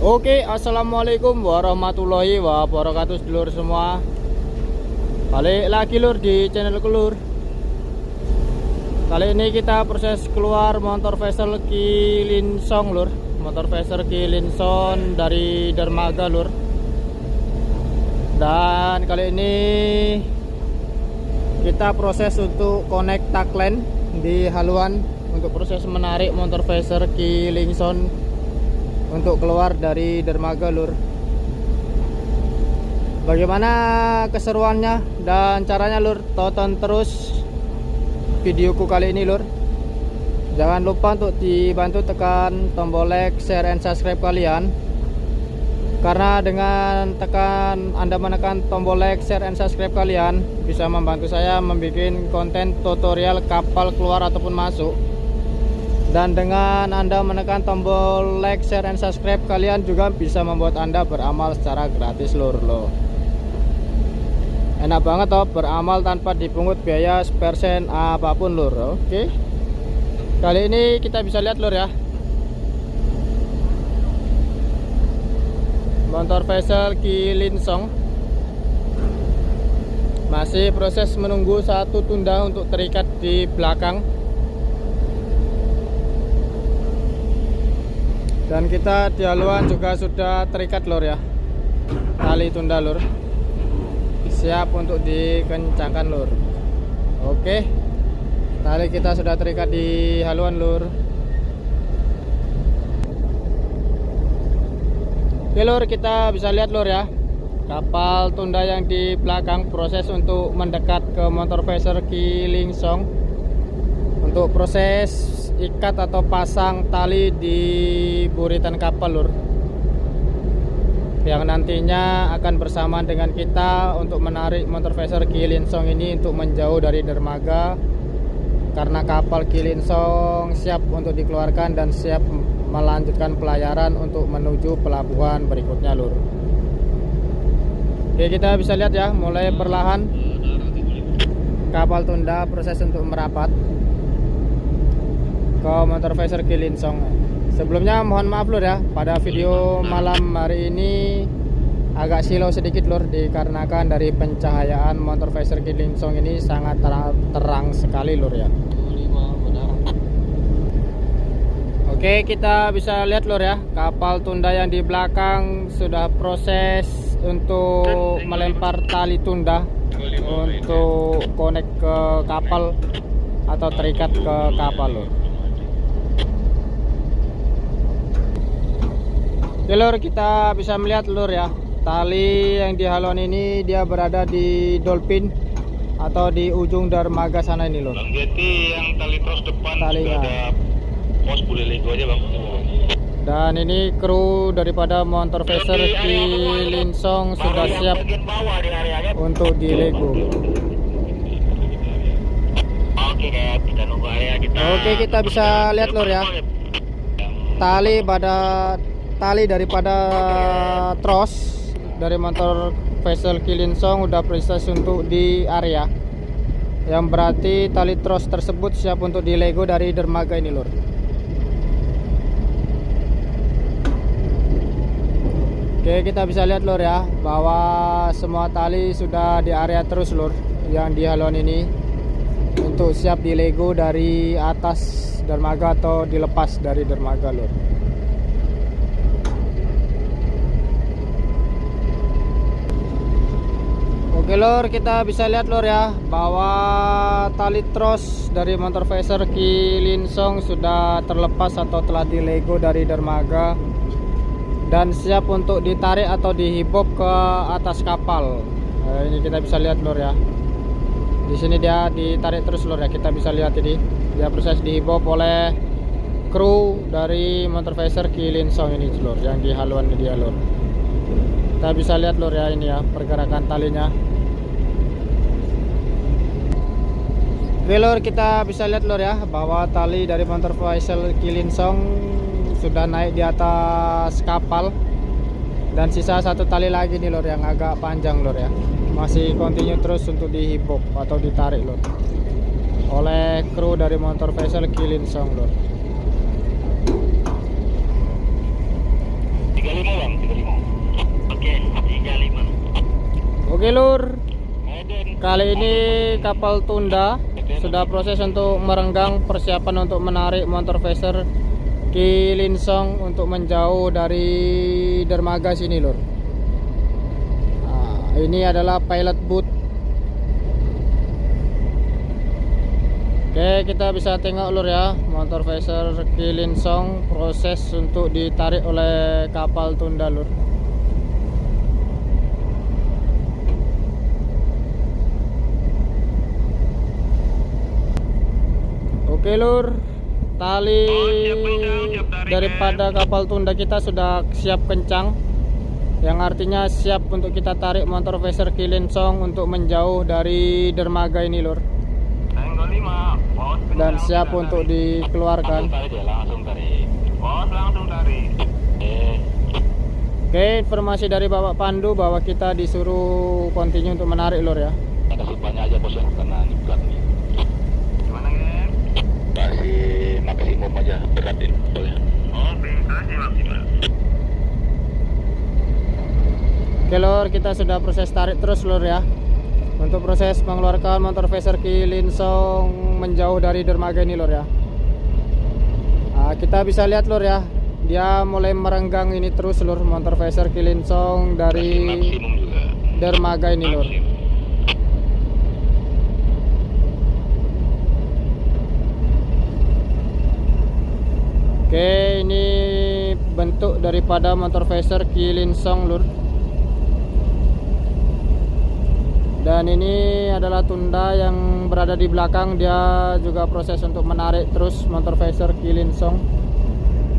Oke, assalamualaikum warahmatullahi wabarakatuh, lur semua. Balik lagi lur di channel Lur. Kali ini kita proses keluar motor vessel Kilinsong lur. Motor vessel Kilinsong dari dermaga lur. Dan kali ini kita proses untuk connect taklen di haluan untuk proses menarik motor vessel Kilinsong untuk keluar dari dermaga lur. Bagaimana keseruannya dan caranya lur, tonton terus videoku kali ini lur. Jangan lupa untuk dibantu tekan tombol like, share, and subscribe kalian, karena dengan Anda menekan tombol like, share, and subscribe kalian bisa membantu saya membuat konten tutorial kapal keluar ataupun masuk. Dan dengan Anda menekan tombol like, share, and subscribe, kalian juga bisa membuat Anda beramal secara gratis lur loh. Enak banget toh, beramal tanpa dipungut biaya persen apapun lur. Oke. Kali ini kita bisa lihat lur ya, motor vessel Kilinsong masih proses menunggu satu tunda untuk terikat di belakang. Dan kita di haluan juga sudah terikat lur ya, tali tunda lur, siap untuk dikencangkan lur. Oke, tali kita sudah terikat di haluan lur. Oke lur, kita bisa lihat lur ya, kapal tunda yang di belakang proses untuk mendekat ke motor vessel Kilinsong untuk proses ikat atau pasang tali di buritan kapal lur, yang nantinya akan bersamaan dengan kita untuk menarik motor vessel Kilinsong ini untuk menjauh dari dermaga, karena kapal Kilinsong siap untuk dikeluarkan dan siap melanjutkan pelayaran untuk menuju pelabuhan berikutnya lur. Oke, kita bisa lihat ya, mulai perlahan kapal tunda proses untuk merapat ke motor vessel Kilinsong. Sebelumnya mohon maaf lur ya, pada video malam hari ini agak silau sedikit lur, dikarenakan dari pencahayaan motor vessel Kilinsong ini sangat terang sekali lur ya. Oke, kita bisa lihat lur ya, kapal tunda yang di belakang sudah proses untuk melempar tali tunda untuk connect ke kapal atau terikat ke kapal lur. Oke lur, kita bisa melihat lur ya, tali yang di haluan ini dia berada di dolphin atau di ujung dermaga sana ini lur. Bang Jeti, yang tali terus depan talinya sudah ada pos, boleh lego aja bang. Dan ini kru daripada motor vessel Kilinsong sudah siap untuk dilego. Oke, kita nunggu area kita. Oke, kita bisa lihat lur ya, tali daripada tros dari motor vessel Kilinsong udah proses untuk di area, yang berarti tali tros tersebut siap untuk dilego dari dermaga ini lur. Oke, kita bisa lihat lur ya, bahwa semua tali sudah di area terus lur, yang di haluan ini untuk siap dilego dari atas dermaga atau dilepas dari dermaga lur. Oke lur, kita bisa lihat lur ya, bahwa tali tros dari motor vessel Kilinsong sudah terlepas atau telah dilego dari dermaga dan siap untuk ditarik atau dihibop ke atas kapal. Ini kita bisa lihat lur ya, di sini dia ditarik terus lur ya, kita bisa lihat ini dia proses dihibop oleh kru dari motor vessel Kilinsong ini lur, yang di haluan ini dia lur. Kita bisa lihat lur ya, ini ya pergerakan talinya. Oke lur, kita bisa lihat lur ya, bahwa tali dari motor vessel Kilinsong sudah naik di atas kapal, dan sisa satu tali lagi nih lur yang agak panjang lur ya, masih continue terus untuk dihibok atau ditarik lur oleh kru dari motor vessel Kilinsong lur. 35 bang. Oke lur, Medan. kali ini kapal tunda sudah proses untuk merenggang, persiapan untuk menarik motor Phaser Kilinsong untuk menjauh dari dermaga sini lur. Nah, ini adalah pilot booth. Oke, kita bisa tengok lur ya, motor Phaser Kilinsong proses untuk ditarik oleh kapal tunda lur. Oke lur, tali daripada kapal tunda kita sudah siap kencang, yang artinya siap untuk kita tarik motor Phaser Kilinsong untuk menjauh dari dermaga ini lur, dan siap untuk dikeluarkan. Langsung tarik. Bos, langsung tarik. Oke, informasi dari Bapak Pandu bahwa kita disuruh continue untuk menarik lur ya. Ada sipanya aja bos ya, karena ini berat nih. Gimana ya? Kasih maksimum aja, beratin boleh. Oh, kasih maksimal. Oke lur, kita sudah proses tarik terus lur ya, untuk proses mengeluarkan motor Phaser Kilinsong menjauh dari dermaga ini lur ya. Nah, kita bisa lihat lur ya, dia mulai merenggang ini terus lur, motor Phaser Kilinsong dari dermaga ini lur. Oke, ini bentuk daripada motor Phaser Kilinsong lur. Dan ini adalah tunda yang berada di belakang, dia juga proses untuk menarik terus motor Phaser Kilinsong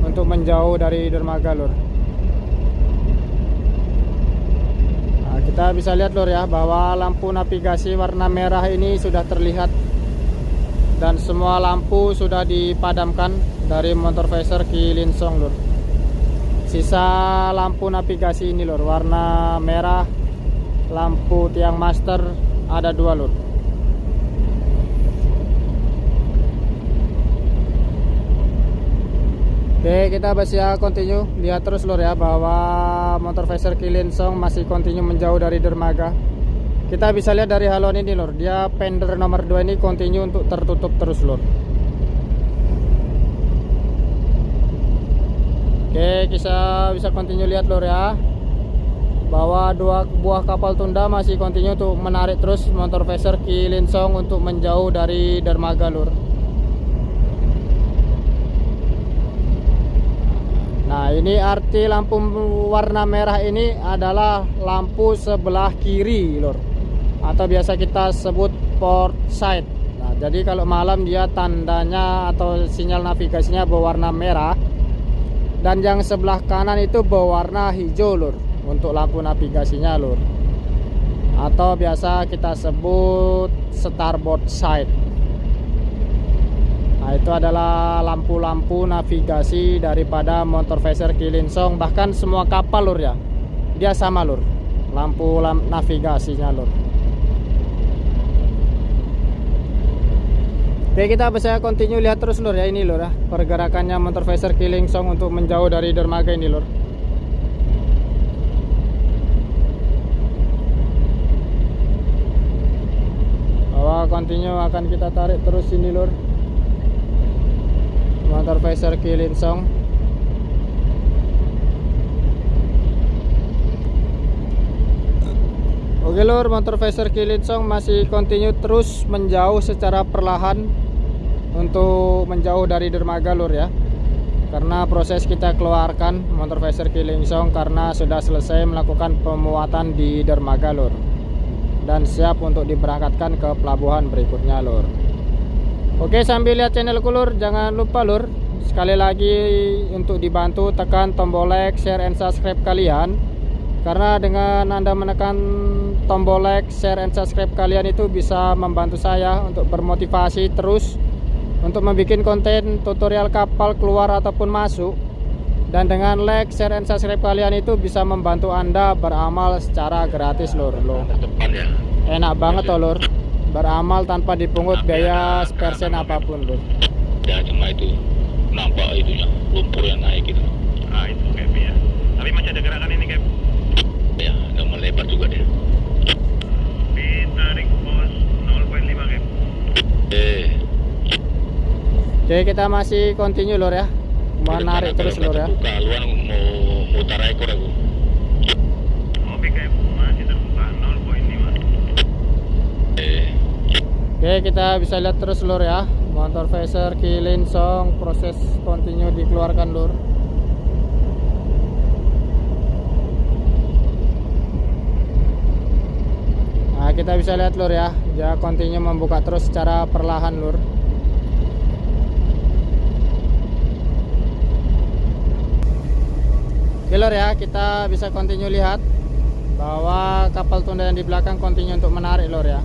untuk menjauh dari dermaga lur. Nah, kita bisa lihat lur ya, bahwa lampu navigasi warna merah ini sudah terlihat dan semua lampu sudah dipadamkan dari motor Phaser Kilinsong lur. Sisa lampu navigasi ini lur, warna merah, lampu tiang master ada 2 lur. Oke, kita bisa continue, lihat terus lur ya, bahwa motor Phaser Kilinsong masih continue menjauh dari dermaga. Kita bisa lihat dari haluan ini lur, dia fender nomor 2 ini continue untuk tertutup terus lur. Oke, kita bisa continue lihat lur ya, bahwa 2 buah kapal tunda masih continue untuk menarik terus motor Phaser Kilinsong untuk menjauh dari dermaga lur. Nah, ini arti lampu warna merah ini adalah lampu sebelah kiri lur, atau biasa kita sebut port side. Nah, jadi kalau malam dia tandanya atau sinyal navigasinya berwarna merah, dan yang sebelah kanan itu berwarna hijau lur untuk lampu navigasinya lur, atau biasa kita sebut starboard side. Nah, itu adalah lampu-lampu navigasi daripada motor Phaser Kilinsong. Bahkan semua kapal lur ya, dia sama lur, lampu navigasinya lur. Oke, kita bisa continue lihat terus lur ya, ini lur ya, pergerakannya motor Phaser Kilinsong untuk menjauh dari dermaga ini lur. Bahwa continue akan kita tarik terus ini lur, motor Phaser Kilinsong. Oke lur, motor Phaser Kilinsong masih continue terus menjauh secara perlahan untuk menjauh dari dermaga lur ya. Karena proses kita keluarkan motor Phaser Kilinsong karena sudah selesai melakukan pemuatan di dermaga lur, dan siap untuk diberangkatkan ke pelabuhan berikutnya lur. Oke, sambil lihat channelku lur, jangan lupa lur, sekali lagi untuk dibantu tekan tombol like, share, and subscribe kalian. Karena dengan Anda menekan tombol like, share, and subscribe kalian itu bisa membantu saya untuk bermotivasi terus untuk membuat konten tutorial kapal keluar ataupun masuk. Dan dengan like, share, and subscribe kalian itu bisa membantu Anda beramal secara gratis lur. Enak banget toh lur, beramal tanpa dipungut biaya sepersen apapun lur. Ya cuma itu nampak itunya, lumpur yang naik gitu. Ah itu Cap ya. Tapi masih ada gerakan ini Cap. Ya, udah melebar juga dia. kita masih continue lor ya, menarik terus lor ya. Buka haluan mau mutar ekor aku. Oke kayak masih terbuka 0.5. Oke, kita bisa lihat terus lor ya, motor phaser Kilin Song proses continue dikeluarkan lor. Nah, kita bisa lihat lur ya, dia continue membuka terus secara perlahan lur. Oke lur ya, kita bisa continue lihat bahwa kapal tunda yang di belakang continue untuk menarik lur ya.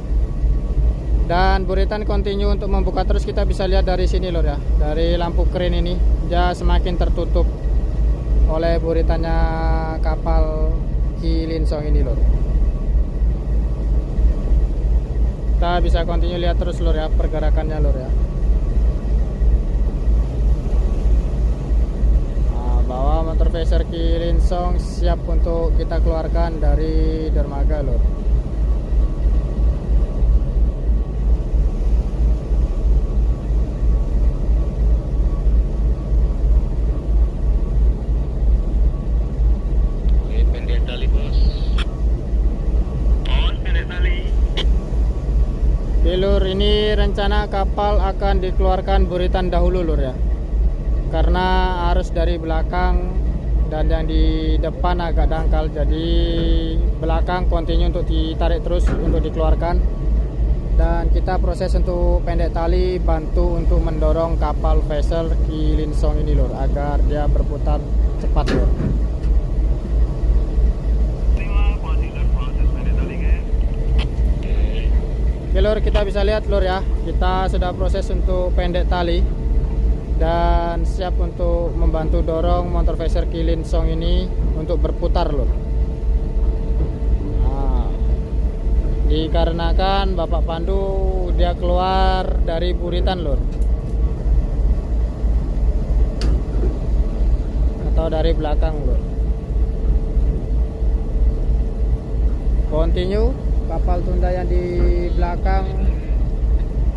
Dan buritan continue untuk membuka terus, kita bisa lihat dari sini lur ya, dari lampu kren ini dia semakin tertutup oleh buritannya kapal Kilin Song ini lur. Kita bisa continue lihat terus lur ya, pergerakannya lur ya. Nah, bahwa motor phaser Kilin Song siap untuk kita keluarkan dari dermaga lur. Oke, pendek tali bos. Oh, pendek tali. Lur, ini rencana kapal akan dikeluarkan buritan dahulu lur ya, karena arus dari belakang dan yang di depan agak dangkal, jadi belakang continue untuk ditarik terus untuk dikeluarkan, dan kita proses untuk pendek tali bantu untuk mendorong kapal phaser Kilin Song ini lur, agar dia berputar cepat lur. Oke lur, kita bisa lihat lur ya, kita sudah proses untuk pendek tali dan siap untuk membantu dorong motor phaser Kilin Song ini untuk berputar lur. Nah, dikarenakan Bapak Pandu dia keluar dari buritan lur, atau dari belakang lur. Continue kapal tunda yang di belakang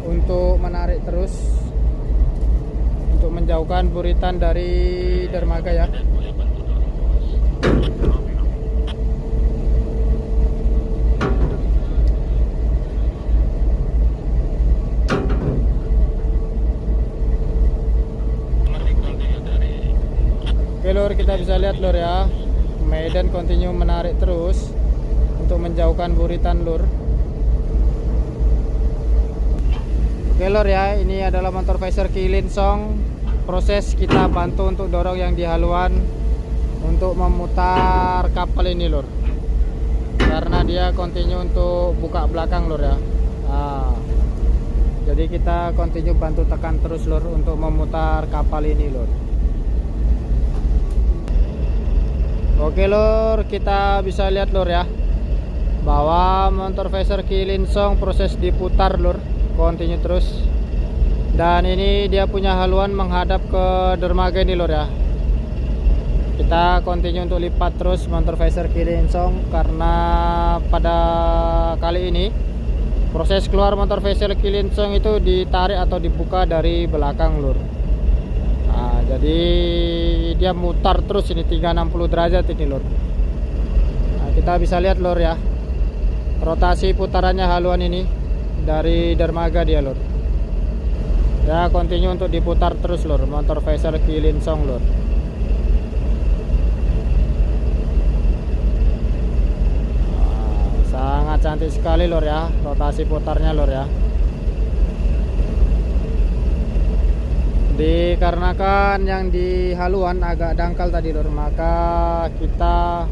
untuk menarik terus untuk menjauhkan buritan dari dermaga ya. Oke lur, kita bisa lihat lur ya, Medan continue menarik terus untuk menjauhkan buritan lur. Oke lur ya, ini adalah motor phaser Kilin Song. Proses kita bantu untuk dorong yang di haluan untuk memutar kapal ini lur, karena dia continue untuk buka belakang lur ya. Nah, jadi kita continue bantu tekan terus lur untuk memutar kapal ini lur. Oke lur, kita bisa lihat lur ya, bahwa motor phaser Kilin Song proses diputar lur, continue terus, dan ini dia punya haluan menghadap ke dermaga ini lur ya. Kita continue untuk lipat terus motor phaser Kilin Song, karena pada kali ini proses keluar motor phaser Kilin Song itu ditarik atau dibuka dari belakang lur. Nah, jadi dia mutar terus ini 360 derajat ini lur. Nah, kita bisa lihat lur ya, rotasi putarannya haluan ini dari dermaga dia lur. Ya, continue untuk diputar terus lur motor phaser Kilin Song lur. Nah, sangat cantik sekali lur ya rotasi putarnya lur ya. Dikarenakan yang di haluan agak dangkal tadi lur, maka kita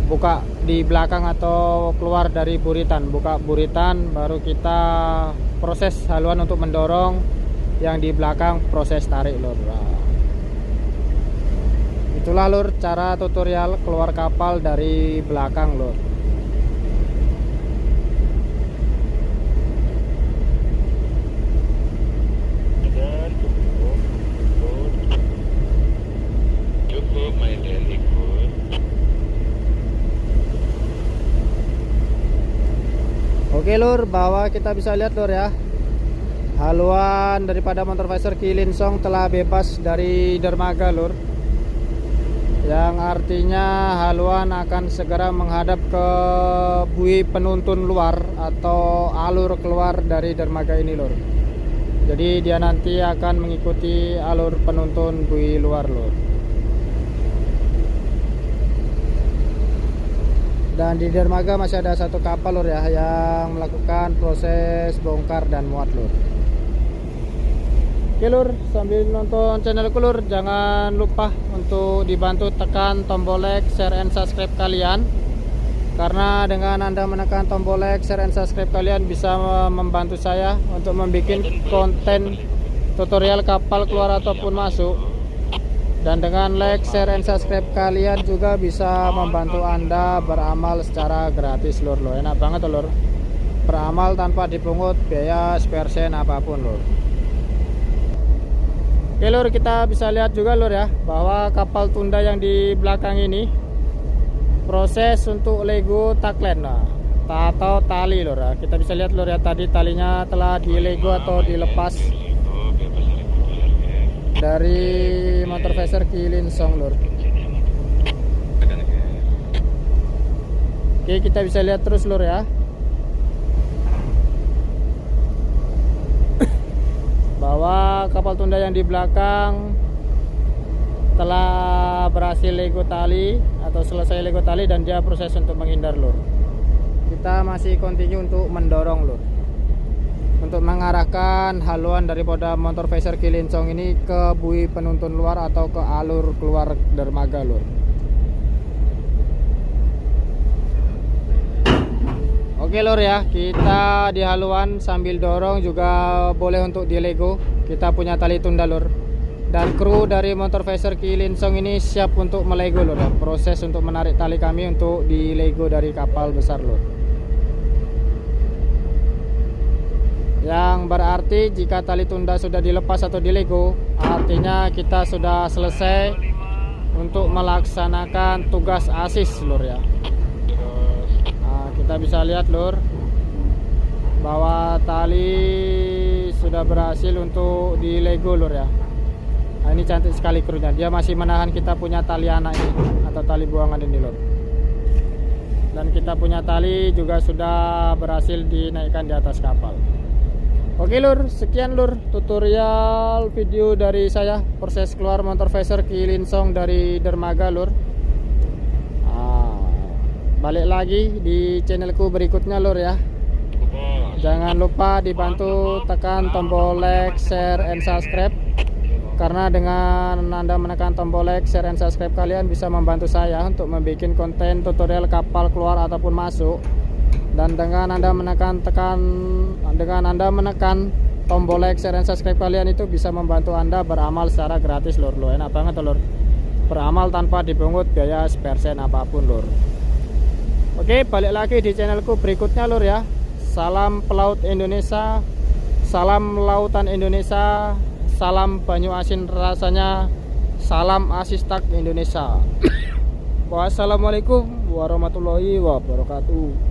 buka di belakang atau keluar dari buritan, buka buritan, baru kita proses haluan untuk mendorong yang di belakang, proses tarik lur. Nah, itulah lur cara tutorial keluar kapal dari belakang lur. Cukup Medan ikut. Oke lur, bahwa kita bisa lihat lur ya, haluan daripada motor Phaser Kilinsong telah bebas dari dermaga lur, yang artinya haluan akan segera menghadap ke bui penuntun luar atau alur keluar dari dermaga ini lur. Jadi dia nanti akan mengikuti alur penuntun bui luar lur. Dan di dermaga masih ada satu kapal lur ya, yang melakukan proses bongkar dan muat lur. Oke lur, sambil nonton channelku lur, jangan lupa untuk dibantu tekan tombol like, share, and subscribe kalian. Karena dengan Anda menekan tombol like, share, and subscribe kalian bisa membantu saya untuk membuat konten tutorial kapal keluar ataupun masuk. Dan dengan like, share, and subscribe kalian juga bisa membantu Anda beramal secara gratis lur. Enak banget lur, beramal tanpa dipungut biaya spare sen apapun lur. Oke lur, kita bisa lihat juga lur ya, bahwa kapal tunda yang di belakang ini proses untuk lego taklen atau tali lur ya. Kita bisa lihat lur ya, tadi talinya telah dilego atau dilepas dari motor Phaser Kilinsong lur. Oke, kita bisa lihat terus lur ya, bahwa kapal tunda yang di belakang telah berhasil lego tali atau selesai lego tali dan dia proses untuk menghindar lur. Kita masih continue untuk mendorong lur, untuk mengarahkan haluan daripada motor Phaser Kilinsong ini ke bui penuntun luar atau ke alur keluar dermaga lur. Oke lur ya, kita di haluan sambil dorong juga boleh untuk dilego. Kita punya tali tunda lur, dan kru dari motor Phaser Kilinsong ini siap untuk melego lur ya. Proses untuk menarik tali kami untuk dilego dari kapal besar lur, yang berarti jika tali tunda sudah dilepas atau dilego, artinya kita sudah selesai untuk melaksanakan tugas asis lur ya. Kita bisa lihat lur, bahwa tali sudah berhasil untuk dilego lur ya. Nah, ini cantik sekali krunya, dia masih menahan kita punya tali anak ini atau tali buangan ini lur. Dan kita punya tali juga sudah berhasil dinaikkan di atas kapal. Oke lur, sekian lur tutorial video dari saya proses keluar motor Phaser Kilinsong dari dermaga lur. Balik lagi di channelku berikutnya lur ya. Jangan lupa dibantu tekan tombol like, share, and subscribe. Karena dengan Anda menekan tombol like, share, and subscribe kalian bisa membantu saya untuk membuat konten tutorial kapal keluar ataupun masuk. Dan dengan Anda menekan tombol like, share, and subscribe kalian itu bisa membantu Anda beramal secara gratis lur. Enak banget lur, beramal tanpa dipungut biaya spare sen apapun lur. Oke, balik lagi di channelku berikutnya lur ya. Salam pelaut Indonesia, salam lautan Indonesia, salam banyu asin rasanya, salam asistak Indonesia. Wassalamualaikum warahmatullahi wabarakatuh.